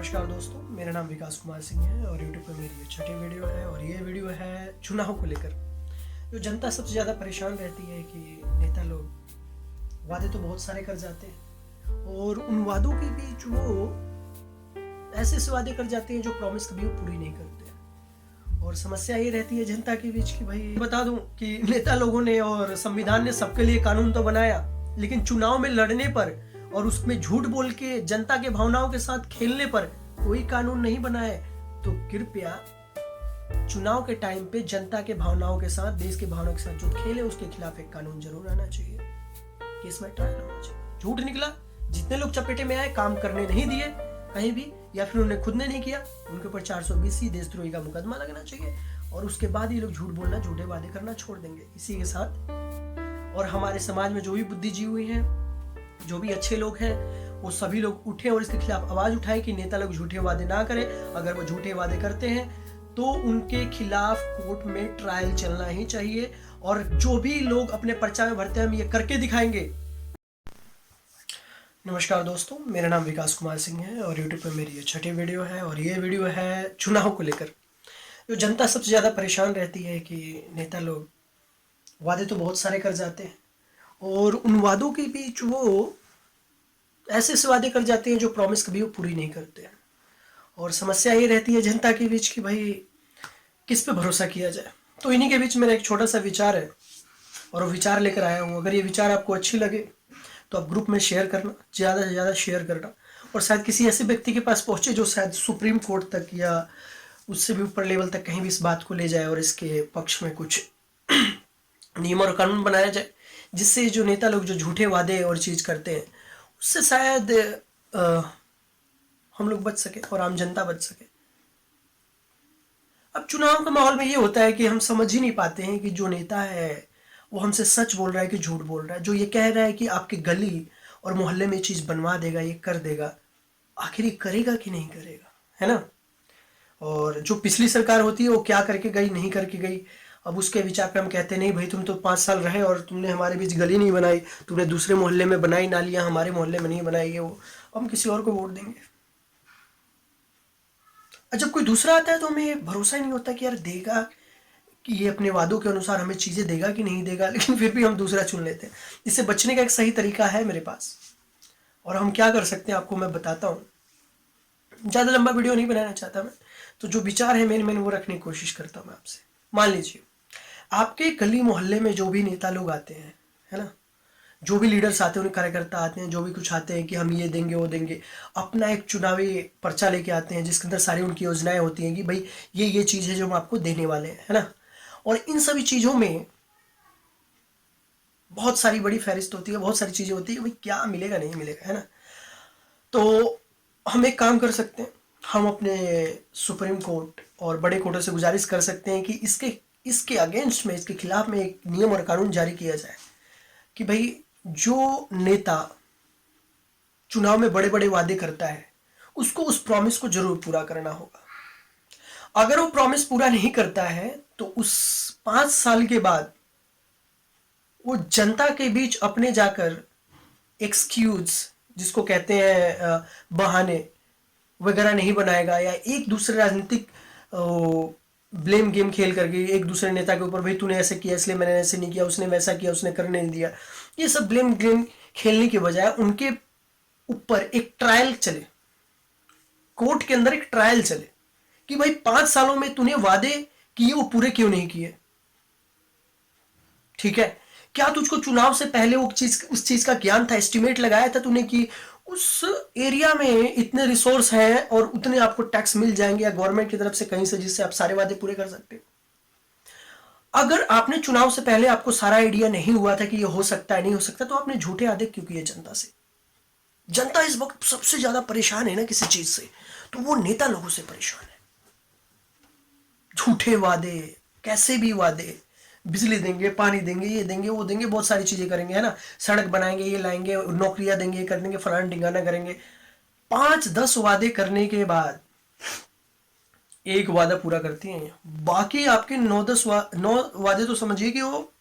नमस्कार दोस्तों, मेरा नाम विकास कुमार सिंह है और यूट्यूब पर मेरी ये छठी वीडियो है और ये वीडियो है चुनाव को लेकर। जो जनता सबसे ज़्यादा परेशान रहती है कि नेता लोग वादे तो बहुत सारे कर जाते हैं और उन वादों के बीच वो ऐसे वादे कर जाते हैं जो प्रॉमिस कभी वो पूरी नहीं करते हैं। और समस्या ये रहती है जनता के बीच कि भाई बता दूं कि नेता लोगों ने और संविधान ने सबके लिए कानून तो बनाया, लेकिन चुनाव में लड़ने पर और उसमें झूठ बोल के जनता के भावनाओं के साथ खेलने पर कोई कानून नहीं बना है। तो कृपया चुनाव के टाइम पे जनता के भावनाओं के साथ, देश के भावनाओं के साथ जो खेले उसके खिलाफ एक कानून जरूर आना चाहिए कि इसमें ट्रायल होना चाहिए। झूठ निकला, जितने लोग चपेटे में आए, काम करने नहीं दिए कहीं भी या फिर उन्हें खुद ने नहीं किया, उनके ऊपर 420 देशद्रोही का मुकदमा लगना चाहिए और उसके बाद ये लोग झूठ बोलना, झूठे वादे करना छोड़ देंगे। इसी के साथ और हमारे समाज में जो भी बुद्धिजीवी हुए हैं, जो भी अच्छे लोग हैं, वो सभी लोग उठे और इसके खिलाफ आवाज उठाएं कि नेता लोग झूठे वादे ना करें। अगर वो झूठे वादे करते हैं तो उनके खिलाफ कोर्ट में ट्रायल चलना ही चाहिए और जो भी लोग अपने पर्चा में भरते हैं हम ये करके दिखाएंगे। नमस्कार दोस्तों, मेरा नाम विकास कुमार सिंह है और यूट्यूब पर मेरी ये छठी वीडियो है और ये वीडियो है चुनाव को लेकर। जो जनता सबसे ज़्यादा परेशान रहती है कि नेता लोग वादे तो बहुत सारे कर जाते हैं और उन वादों के बीच वो ऐसे वादे कर जाते हैं जो प्रॉमिस कभी वो पूरी नहीं करते हैं। और समस्या ये रहती है जनता के बीच कि भाई किस पे भरोसा किया जाए। तो इन्हीं के बीच मेरा एक छोटा सा विचार है और वो विचार लेकर आया हूँ। अगर ये विचार आपको अच्छी लगे तो आप ग्रुप में शेयर करना, ज़्यादा से ज़्यादा शेयर करना और शायद किसी ऐसे व्यक्ति के पास पहुँचे जो शायद सुप्रीम कोर्ट तक या उससे भी ऊपर लेवल तक कहीं भी इस बात को ले जाए और इसके पक्ष में कुछ नियम और कानून बनाया जाए, जिससे जो नेता लोग जो झूठे वादे और चीज़ करते हैं उससे शायद हम लोग बच सके और आम जनता बच सके। अब चुनाव के माहौल में ये होता है कि हम समझ ही नहीं पाते हैं कि जो नेता है वो हमसे सच बोल रहा है कि झूठ बोल रहा है। जो ये कह रहा है कि आपके गली और मोहल्ले में चीज़ बनवा देगा, ये कर देगा, आखिर ये करेगा कि नहीं करेगा, है ना। और जो पिछली सरकार होती है वो क्या करके गई, नहीं करके गई, अब उसके विचार पे हम कहते नहीं भाई तुम तो 5 साल रहे और तुमने हमारे बीच गली नहीं बनाई, तुमने दूसरे मोहल्ले में बनाई नालियां, हमारे मोहल्ले में नहीं बनाई है, वो हम किसी और को वोट देंगे। जब कोई दूसरा आता है तो हमें भरोसा ही नहीं होता कि यार देगा, कि ये अपने वादों के अनुसार हमें चीज़ें देगा कि नहीं देगा, लेकिन फिर भी हम दूसरा चुन लेते हैं। इससे बचने का एक सही तरीका है मेरे पास और हम क्या कर सकते हैं आपको मैं बताता हूँ। ज़्यादा लंबा वीडियो नहीं बनाना चाहता मैं, तो जो विचार है मेन वो रखने की कोशिश करता हूँ मैं आपसे। मान लीजिए आपके गली मोहल्ले में जो भी नेता लोग आते हैं, है ना, जो भी लीडर्स आते हैं, उन्हें कार्यकर्ता आते हैं, जो भी कुछ आते हैं कि हम ये देंगे वो देंगे, अपना एक चुनावी पर्चा लेके आते हैं जिसके अंदर सारी उनकी योजनाएं होती हैं कि भाई ये चीज़ है जो हम आपको देने वाले हैं, है ना। और इन सभी चीज़ों में बहुत सारी बड़ी फहरिस्त होती है, बहुत सारी चीज़ें होती है कि भाई क्या मिलेगा नहीं मिलेगा, है ना। तो हम एक काम कर सकते हैं, हम अपने सुप्रीम कोर्ट और बड़े कोर्टों से गुजारिश कर सकते हैं कि इसके अगेंस्ट में, इसके खिलाफ में एक नियम और कानून जारी किया जाए कि भाई जो नेता चुनाव में बड़े बड़े वादे करता है उसको उस प्रॉमिस को जरूर पूरा करना होगा। अगर वो प्रॉमिस पूरा नहीं करता है तो उस 5 साल के बाद वो जनता के अपने अपने जाकर एक्सक्यूज, जिसको कहते हैं बहाने वगैरह नहीं बनाएगा या एक दूसरे राजनीतिक ब्लेम गेम खेल करके एक दूसरे नेता के ऊपर भाई तूने ऐसे किया इसलिए मैंने ऐसे नहीं किया, उसने वैसा किया, उसने करने नहीं दिया, ये सब ब्लेम गेम खेलने के बजाय उनके ऊपर एक ट्रायल चले, कोर्ट के अंदर एक ट्रायल चले कि भाई 5 सालों में तूने वादे किए वो पूरे क्यों नहीं किए। ठीक है, क्या तुझको चुनाव से पहले उस चीज का ज्ञान था, एस्टिमेट लगाया था तूने कि उस एरिया में इतने रिसोर्स हैं और उतने आपको टैक्स मिल जाएंगे या गवर्नमेंट की तरफ से कहीं से, जिससे आप सारे वादे पूरे कर सकते हो। अगर आपने चुनाव से पहले आपको सारा आइडिया नहीं हुआ था कि ये हो सकता है नहीं हो सकता, तो आपने झूठे वादे क्यों किए जनता से। जनता इस वक्त सबसे ज्यादा परेशान है ना किसी चीज से, तो वो नेता लोगों से परेशान है। झूठे वादे, कैसे भी वादे, बिजली देंगे, पानी देंगे, ये देंगे वो देंगे, बहुत सारी चीजें करेंगे, है ना, सड़क बनाएंगे, ये लाएंगे, नौकरियां देंगे, ये कर देंगे, फलाना ढिंगाना करेंगे। 5-10 वादे करने के बाद एक वादा पूरा करती हैं, बाकी आपके 9 वादे तो समझिए कि वो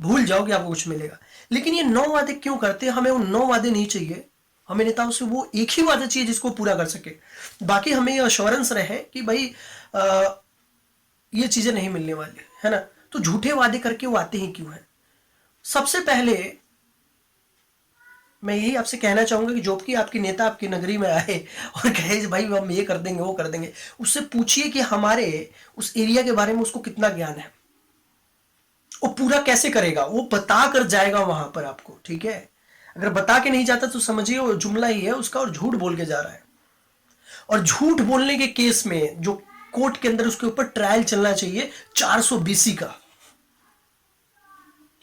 भूल जाओ कि आपको कुछ मिलेगा। लेकिन ये 9 वादे क्यों करते हैं, हमें वो 9 वादे नहीं चाहिए, हमें नेताओं से वो एक ही वादा चाहिए जिसको पूरा कर सके, बाकी हमें अश्योरेंस रहे कि भाई ये चीजें नहीं मिलने वाली, है ना। तो झूठे वादे करके वो आते ही क्यों है? सबसे पहले मैं यही आपसे कहना चाहूंगा कि जो भी आपकी नेता आपकी नगरी में आए और कहे भाई हम ये कर देंगे वो कर देंगे, उससे पूछिए कि हमारे उस एरिया के बारे में उसको कितना ज्ञान है, वो पूरा कैसे करेगा, वो बता कर जाएगा वहां पर आपको, ठीक है। अगर बता के नहीं जाता तो समझिए वो जुमला ही है उसका और झूठ बोल के जा रहा है। और झूठ बोलने के केस में जो कोर्ट के अंदर उसके ऊपर ट्रायल चलना चाहिए 400 BC का।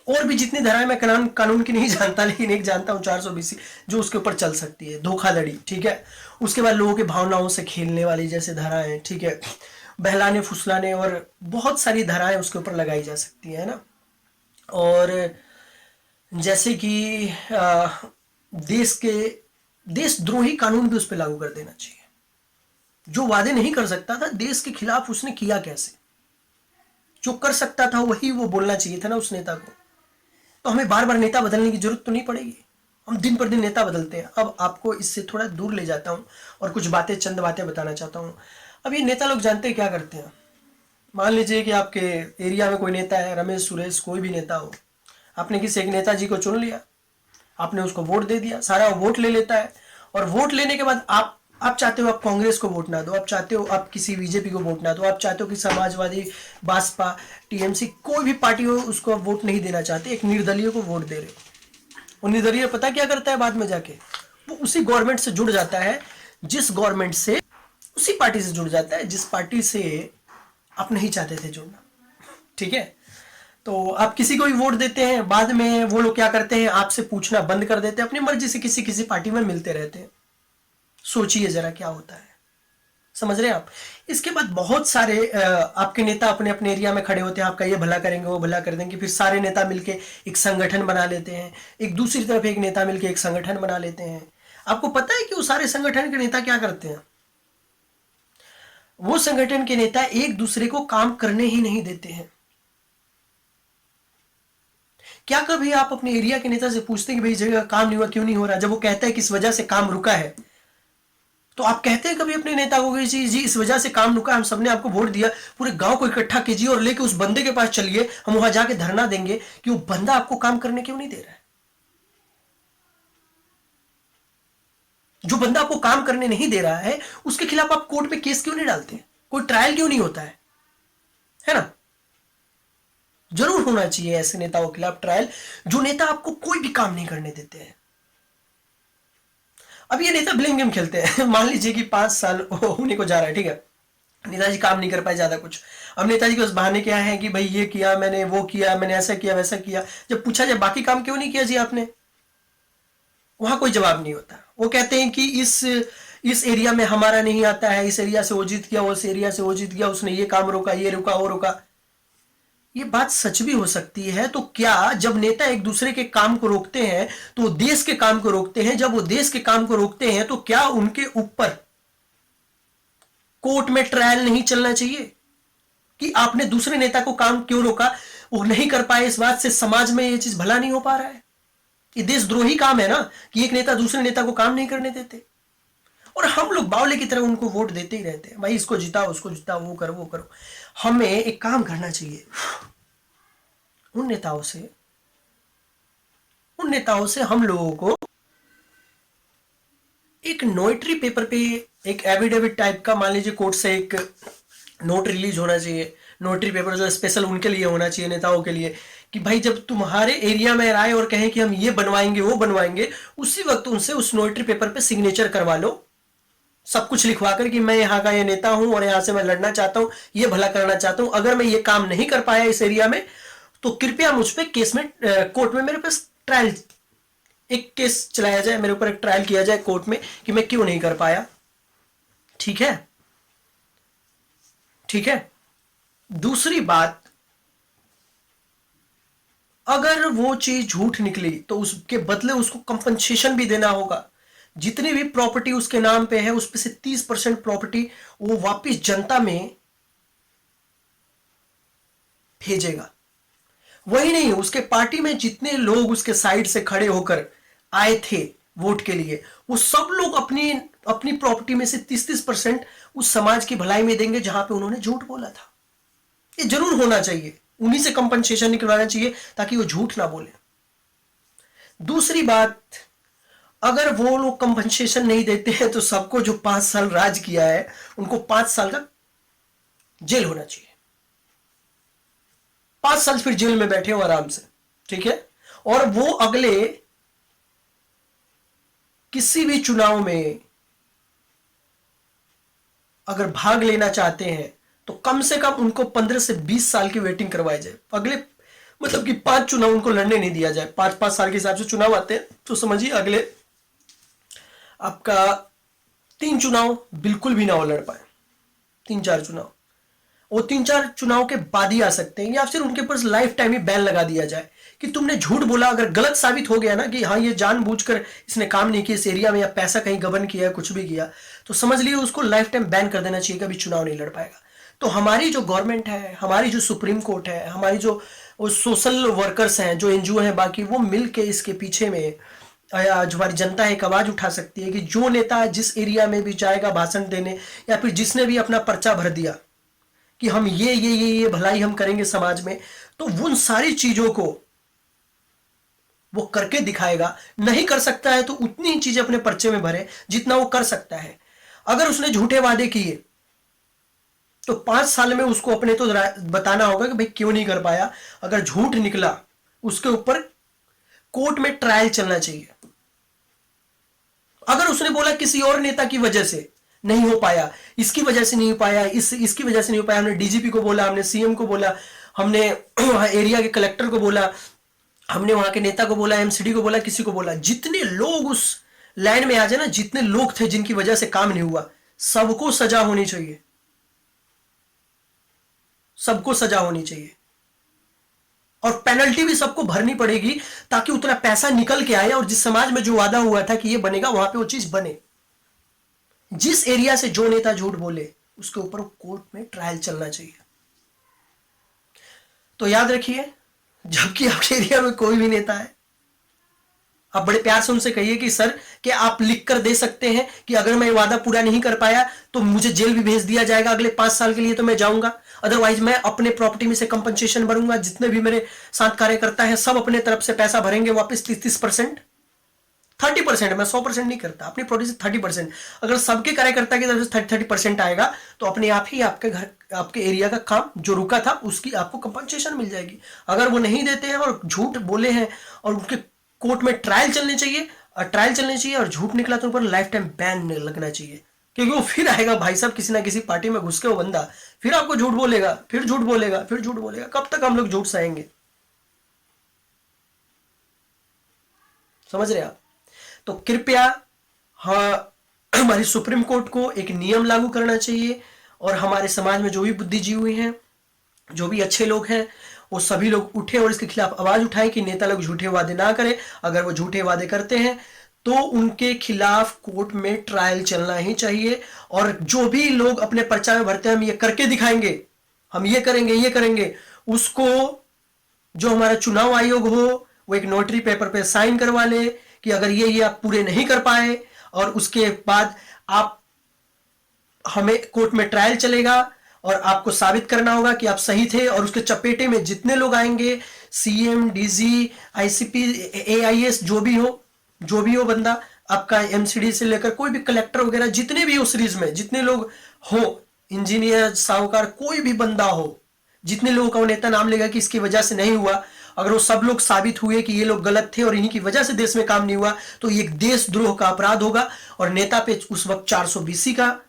और भी जितनी धाराएं मैं कानून की नहीं जानता, लेकिन एक जानता हूं 400 BC जो उसके ऊपर चल सकती है, धोखाधड़ी, ठीक है। उसके बाद लोगों के भावनाओं से खेलने वाली जैसे धाराएं, ठीक है, बहलाने फुसलाने और बहुत सारी धाराएं उसके ऊपर लगाई जा सकती है ना। और जैसे कि देशद्रोही कानून भी उस पर लागू कर देना चाहिए। जो वादे नहीं कर सकता था देश के खिलाफ उसने किया कैसे, जो कर सकता था वही वो बोलना चाहिए था ना उस नेता को। तो हमें बार बार नेता बदलने की जरूरत तो नहीं पड़ेगी, हम दिन पर दिन नेता बदलते हैं। अब आपको इससे थोड़ा दूर ले जाता हूं और कुछ बातें चंद बातें बताना चाहता हूं। अब ये नेता लोग जानते हैं क्या करते हैं। मान लीजिए कि आपके एरिया में कोई नेता है, रमेश सुरेश कोई भी नेता हो, आपने किसी एक नेताजी को चुन लिया, आपने उसको वोट दे दिया, सारा वोट ले लेता है। और वोट लेने के बाद आप चाहते हो आप कांग्रेस को वोट ना दो, आप चाहते हो आप किसी बीजेपी को वोट ना दो, आप चाहते हो कि समाजवादी, भाजपा, टीएमसी कोई भी पार्टी हो उसको आप वोट नहीं देना चाहते, एक निर्दलीय को वोट दे रहे हो। वो निर्दलीय पता क्या करता है बाद में जाके, वो उसी गवर्नमेंट से जुड़ जाता है जिस गवर्नमेंट से, उसी पार्टी से जुड़ जाता है जिस पार्टी से आप नहीं चाहते थे जुड़ना, ठीक है। तो आप किसी को भी वोट देते हैं, बाद में वो लोग क्या करते हैं, आपसे पूछना बंद कर देते हैं, अपनी मर्जी से किसी किसी पार्टी में मिलते रहते हैं। सोचिए जरा क्या होता है, समझ रहे हैं आप। इसके बाद बहुत सारे आपके नेता अपने अपने एरिया में खड़े होते हैं, आपका ये भला करेंगे वो भला कर देंगे, फिर सारे नेता मिलके एक संगठन बना लेते हैं, एक दूसरी तरफ एक नेता मिलके एक संगठन बना लेते हैं। आपको पता है कि वो सारे संगठन के नेता क्या करते हैं? वो संगठन के नेता एक दूसरे को काम करने ही नहीं देते हैं। क्या कभी आप अपने एरिया के नेता से पूछते हैं कि भाई जगह काम नहीं हुआ, क्यों नहीं हो रहा? जब वो कहता है किस वजह से काम रुका है, तो आप कहते हैं कभी अपने नेता को कि जी इस वजह से काम रुका, हम सबने आपको वोट दिया, पूरे गांव को इकट्ठा कीजिए और लेके उस बंदे के पास चलिए, हम वहां जाके धरना देंगे कि वो बंदा आपको काम करने क्यों नहीं दे रहा है? जो बंदा आपको काम करने नहीं दे रहा है उसके खिलाफ आप कोर्ट में केस क्यों नहीं डालते? कोई ट्रायल क्यों नहीं होता है ना? जरूर होना चाहिए ऐसे नेताओं के खिलाफ ट्रायल, जो नेता आपको कोई भी काम नहीं करने देते हैं। अब ये नेता ब्लेम गेम खेलते हैं। मान लीजिए कि 5 साल होने को जा रहा है, ठीक है, नेताजी काम नहीं कर पाए ज्यादा कुछ। अब नेताजी के उस बहाने क्या है कि भाई ये किया मैंने, वो किया मैंने, ऐसा किया वैसा किया। जब पूछा जाए बाकी काम क्यों नहीं किया जी आपने, वहां कोई जवाब नहीं होता। वो कहते हैं कि इस एरिया में हमारा नहीं आता है, इस एरिया से वो जीत गया, उस एरिया से वो जीत गया, उसने ये काम रोका, ये रुका, वो रुका। ये बात सच भी हो सकती है। तो क्या जब नेता एक दूसरे के काम को रोकते हैं तो वो देश के काम को रोकते हैं? जब वो देश के काम को रोकते हैं तो क्या उनके ऊपर कोर्ट में ट्रायल नहीं चलना चाहिए कि आपने दूसरे नेता को काम क्यों रोका, वो नहीं कर पाए, इस बात से समाज में ये चीज भला नहीं हो पा रहा है? ये देशद्रोही काम है ना कि एक नेता दूसरे नेता को काम नहीं करने देते, और हम लोग बावले की तरह उनको वोट देते ही रहते हैं। भाई इसको जिताओ, उसको जिताओ, वो करो वो करो। हमें एक काम करना चाहिए, उन नेताओं से हम लोगों को एक नोटरी पेपर पे एक एफिडेविट टाइप का, मान लीजिए कोर्ट से एक नोट रिलीज होना चाहिए, नोटरी पेपर जो स्पेशल उनके लिए होना चाहिए, नेताओं के लिए, कि भाई जब तुम्हारे एरिया में आए और कहें कि हम ये बनवाएंगे वो बनवाएंगे, उसी वक्त उनसे उस नोटरी पेपर पे सिग्नेचर करवा लो, सब कुछ लिखवा कर कि मैं यहाँ का ये नेता हूं और यहाँ से मैं लड़ना चाहता हूं, ये भला करना चाहता हूं, अगर मैं ये काम नहीं कर पाया इस एरिया में तो कृपया मुझ पे केस में, कोर्ट में मेरे पास ट्रायल, एक केस चलाया जाए, मेरे ऊपर एक ट्रायल किया जाए कोर्ट में कि मैं क्यों नहीं कर पाया। ठीक है, ठीक है। दूसरी बात, अगर वो चीज झूठ निकली तो उसके बदले उसको कंपनसेशन भी देना होगा। जितनी भी प्रॉपर्टी उसके नाम पे है उसपे से 30% प्रॉपर्टी वो वापिस जनता में भेजेगा। वही नहीं, उसके पार्टी में जितने लोग उसके साइड से खड़े होकर आए थे वोट के लिए, वो सब लोग अपनी अपनी प्रॉपर्टी में से 30-30% उस समाज की भलाई में देंगे जहां पे उन्होंने झूठ बोला था। ये जरूर होना चाहिए, उन्हीं से कंपनसेशन निकलवाना चाहिए ताकि वो झूठ ना बोले। दूसरी बात, अगर वो लोग कंपनसेशन नहीं देते हैं तो सबको जो 5 साल राज किया है उनको 5 साल का जेल होना चाहिए। 5 साल फिर जेल में बैठे हो आराम से, ठीक है। और वो अगले किसी भी चुनाव में अगर भाग लेना चाहते हैं तो कम से कम उनको 15 से 20 साल की वेटिंग करवाई जाए। अगले मतलब कि 5 चुनाव उनको लड़ने नहीं दिया जाए। 5-5 साल के हिसाब से चुनाव आते हैं, तो समझिए अगले आपका 3 चुनाव बिल्कुल भी ना हो लड़ पाए। 3-4 चुनाव, वो 3-4 चुनाव के बाद ही आ सकते हैं, या फिर उनके ऊपर लाइफ टाइम ही बैन लगा दिया जाए कि तुमने झूठ बोला। अगर गलत साबित हो गया ना कि हाँ ये जानबूझकर इसने काम नहीं किया इस एरिया में, या पैसा कहीं गबन किया, कुछ भी किया, तो समझ लिए उसको लाइफ टाइम बैन कर देना चाहिए, कभी चुनाव नहीं लड़ पाएगा। तो हमारी जो गवर्नमेंट है, हमारी जो सुप्रीम कोर्ट है, हमारी जो सोशल वर्कर्स हैं, जो एनजीओ हैं बाकी, वो मिल के इसके पीछे में जो हमारी जनता है एक आवाज उठा सकती है कि जो नेता जिस एरिया में भी जाएगा भाषण देने, या फिर जिसने भी अपना पर्चा भर दिया कि हम ये भलाई हम करेंगे समाज में, तो उन सारी चीजों को वो करके दिखाएगा। नहीं कर सकता है तो उतनी ही चीजें अपने पर्चे में भरे जितना वो कर सकता है। अगर उसने झूठे वादे किए तो 5 साल में उसको अपने तो बताना होगा कि भाई क्यों नहीं कर पाया। अगर झूठ निकला उसके ऊपर कोर्ट में ट्रायल चलना चाहिए। अगर उसने बोला किसी और नेता की वजह से नहीं हो पाया, इसकी वजह से नहीं हो पाया, इसकी वजह से नहीं हो पाया, हमने डीजीपी को बोला, हमने सीएम को बोला, हमने एरिया के कलेक्टर को बोला, हमने वहां के नेता को बोला, एमसीडी को बोला, किसी को बोला, जितने लोग उस लाइन में आ जाए ना, जितने लोग थे जिनकी वजह से काम नहीं हुआ, सबको सजा होनी चाहिए, सबको सजा होनी चाहिए। और पेनल्टी भी सबको भरनी पड़ेगी ताकि उतना पैसा निकल के आए और जिस समाज में जो वादा हुआ था कि ये बनेगा वहां पे वो चीज बने। जिस एरिया से जो नेता झूठ बोले उसके ऊपर कोर्ट में ट्रायल चलना चाहिए। तो याद रखिए, जबकि आपके एरिया में कोई भी नेता है, आप बड़े प्यार से उनसे कहिए कि सर क्या आप लिख कर दे सकते हैं कि अगर मैं वादा पूरा नहीं कर पाया तो मुझे जेल भी भेज दिया जाएगा अगले 5 साल के लिए, तो मैं जाऊंगा, अदरवाइज मैं अपने प्रॉपर्टी में से कंपनसेशन भरूंगा। जितने भी मेरे साथ कार्यकर्ता हैं सब अपने तरफ से पैसा भरेंगे वापस 30%, 30%। मैं 100% नहीं करता, अपनी प्रॉपर्टी से 30%। अगर सबके कार्यकर्ता की तरफ से 30% आएगा तो अपने आप ही आपके घर, आपके एरिया का काम जो रुका था उसकी आपको कंपनसेशन मिल जाएगी। अगर वो नहीं देते हैं और झूठ बोले हैं और उनके कोर्ट में ट्रायल चलने चाहिए और झूठ निकला तो ऊपर लाइफ टाइम बैन लगना चाहिए। क्योंकि वो फिर आएगा भाई साहब किसी ना किसी पार्टी में घुस के, वो बंदा फिर आपको झूठ बोलेगा, फिर झूठ बोलेगा, फिर झूठ बोलेगा। कब तक हम लोग झूठ सहेंगे? समझ रहे आप? तो कृपया हाँ, हमारी सुप्रीम कोर्ट को एक नियम लागू करना चाहिए और हमारे समाज में जो भी बुद्धिजीवी हैं, जो भी अच्छे लोग हैं, वो सभी लोग उठे और इसके खिलाफ आवाज उठाएं कि नेता लोग झूठे वादे ना करें। अगर वो झूठे वादे करते हैं तो उनके खिलाफ कोर्ट में ट्रायल चलना ही चाहिए। और जो भी लोग अपने पर्चा में भरते हैं हम ये करके दिखाएंगे, हम ये करेंगे, उसको जो हमारा चुनाव आयोग हो वो एक नोटरी पेपर पे साइन करवा ले कि अगर ये आप पूरे नहीं कर पाए, और उसके बाद आप हमें कोर्ट में ट्रायल चलेगा और आपको साबित करना होगा कि आप सही थे। और उसके चपेटे में जितने लोग आएंगे, सीएम, डीजी, आईसीपी, एआईएस, जो भी हो बंदा आपका, एमसीडी से लेकर कोई भी कलेक्टर वगैरह, जितने भी हो सीरीज में, जितने लोग हो, इंजीनियर, साहूकार, कोई भी बंदा हो, जितने लोगों का वो नेता नाम लेगा कि इसकी वजह से नहीं हुआ, अगर वो सब लोग साबित हुए कि ये लोग गलत थे और इन्हीं की वजह से देश में काम नहीं हुआ, तो ये देशद्रोह का अपराध होगा और नेता पे उस वक्त 420 का,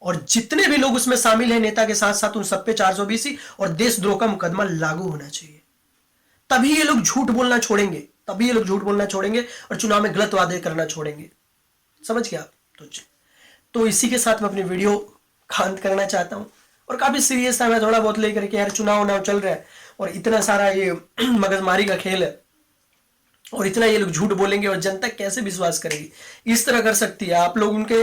और जितने भी लोग उसमें शामिल हैं नेता के साथ साथ उन सब पे 420 और देशद्रोह का मुकदमा लागू होना चाहिए। तभी ये लोग झूठ बोलना छोड़ेंगे, और चुनाव में गलत वादे करना छोड़ेंगे। समझ गया? तो इसी के साथ मैं अपनी वीडियो अंत करना चाहता हूं। और काफी सीरियस था मैं थोड़ा बहुत लेकर के, यार चुनाव चल रहा है और इतना सारा ये मगजमारी का खेल है और इतना ये लोग झूठ बोलेंगे और जनता कैसे विश्वास करेगी? इस तरह कर सकती है आप लोग उनके,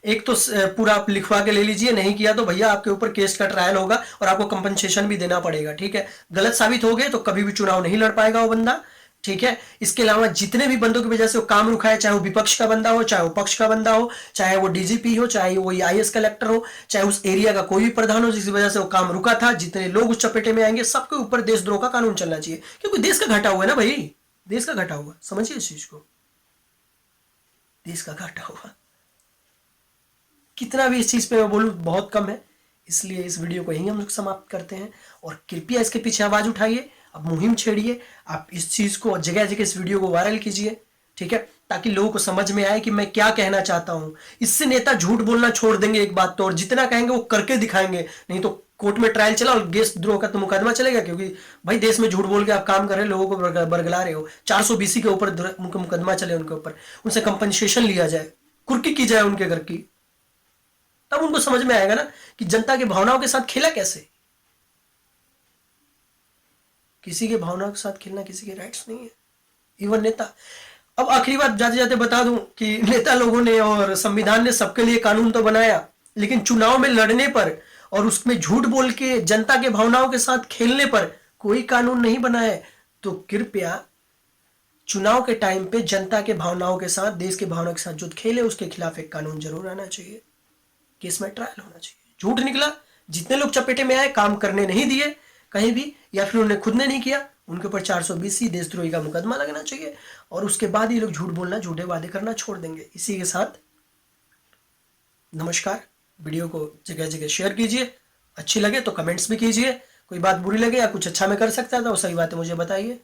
एक तो पूरा आप लिखवा के ले लीजिए, नहीं किया तो भैया आपके ऊपर केस का ट्रायल होगा और आपको कंपनसेशन भी देना पड़ेगा, ठीक है? गलत साबित हो गए तो कभी भी चुनाव नहीं लड़ पाएगा वो बंदा, ठीक है। इसके अलावा जितने भी बंदों की वजह से वो काम रुका है, चाहे वो विपक्ष का बंदा हो, चाहे वो पक्ष का बंदा हो, चाहे वो डीजीपी हो, चाहे वो आईएएस कलेक्टर हो, चाहे उस एरिया का कोई भी प्रधान हो जिसकी वजह से वो काम रुका था, जितने लोग उस चपेटे में आएंगे सबके ऊपर देशद्रोह का कानून चलना चाहिए, क्योंकि देश का घाटा हुआ है ना भाई, देश का घाटा हुआ, समझिए इस चीज को, देश का घाटा हुआ। कितना भी इस चीज पे मैं बोलूं बहुत कम है, इसलिए इस वीडियो को यहीं हम लोग समाप्त करते हैं। और कृपया इसके पीछे आवाज उठाइए, अब मुहिम छेड़िए, आप इस चीज को जगह जगह इस वीडियो को वायरल कीजिए, ठीक है, ताकि लोगों को समझ में आए कि मैं क्या कहना चाहता हूं। इससे नेता झूठ बोलना छोड़ देंगे एक बात तो, और जितना कहेंगे वो करके दिखाएंगे, नहीं तो कोर्ट में ट्रायल चला और देशद्रोह का तो मुकदमा चलेगा, क्योंकि भाई देश में झूठ बोल के आप काम कर रहे हो, लोगों को बरगला रहे हो, 420 के ऊपर उनका मुकदमा चले, उनके ऊपर उनसे कंपनसेशन लिया जाए, कुर्की की जाए उनके घर की, तब उनको समझ में आएगा ना कि जनता की भावनाओं के साथ खेला कैसे। किसी के भावनाओं के साथ खेलना किसी के राइट्स नहीं है, इवन नेता। अब आखिरी बात जाते जाते बता दूं कि नेता लोगों ने और संविधान ने सबके लिए कानून तो बनाया, लेकिन चुनाव में लड़ने पर और उसमें झूठ बोल के जनता के भावनाओं के साथ खेलने पर कोई कानून नहीं बना है। तो कृपया चुनाव के टाइम पे जनता के भावनाओं के साथ, देश के भावनाओं के साथ जो खेले उसके खिलाफ एक कानून जरूर आना चाहिए, केस में ट्रायल होना चाहिए। झूठ निकला, जितने लोग चपेटे में आए, काम करने नहीं दिए कहीं भी, या फिर उन्हें खुद ने नहीं किया, उनके ऊपर 420 देशद्रोही का मुकदमा लगना चाहिए, और उसके बाद ये लोग झूठ बोलना, झूठे वादे करना छोड़ देंगे। इसी के साथ नमस्कार। वीडियो को जगह जगह शेयर कीजिए, अच्छी लगे तो कमेंट्स भी कीजिए, कोई बात बुरी लगे या कुछ अच्छा मैं कर सकता था वो सही बातें मुझे बताइए।